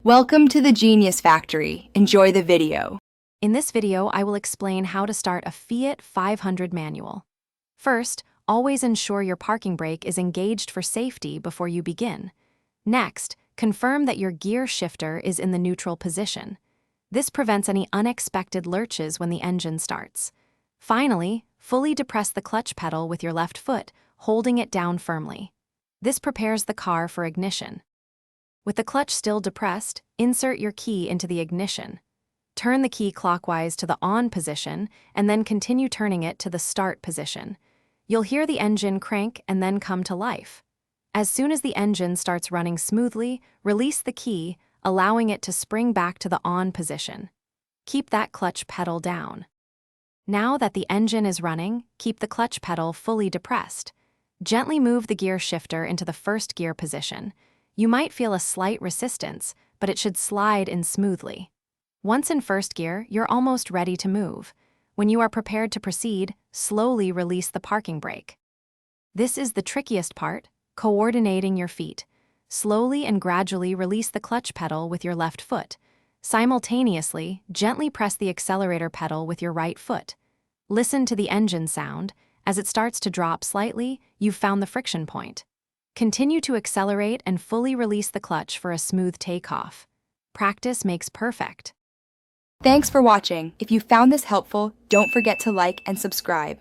Welcome to the Genius Factory. Enjoy the video. In this video, I will explain how to start a Fiat 500 manual. First, always ensure your parking brake is engaged for safety before you begin. Next, confirm that your gear shifter is in the neutral position. This prevents any unexpected lurches when the engine starts. Finally, fully depress the clutch pedal with your left foot, holding it down firmly. This prepares the car for ignition. With the clutch still depressed, insert your key into the ignition. Turn the key clockwise to the on position and then continue turning it to the start position. You'll hear the engine crank and then come to life. As soon as the engine starts running smoothly, release the key, allowing it to spring back to the on position. Keep that clutch pedal down. Now that the engine is running, keep the clutch pedal fully depressed. Gently move the gear shifter into the first gear position. You might feel a slight resistance, but it should slide in smoothly. Once in first gear, you're almost ready to move. When you are prepared to proceed, slowly release the parking brake. This is the trickiest part, coordinating your feet. Slowly and gradually release the clutch pedal with your left foot. Simultaneously, gently press the accelerator pedal with your right foot. Listen to the engine sound. As it starts to drop slightly, you've found the friction point. Continue to accelerate and fully release the clutch for a smooth takeoff. Practice makes perfect. Thanks for watching. If you found this helpful, don't forget to like and subscribe.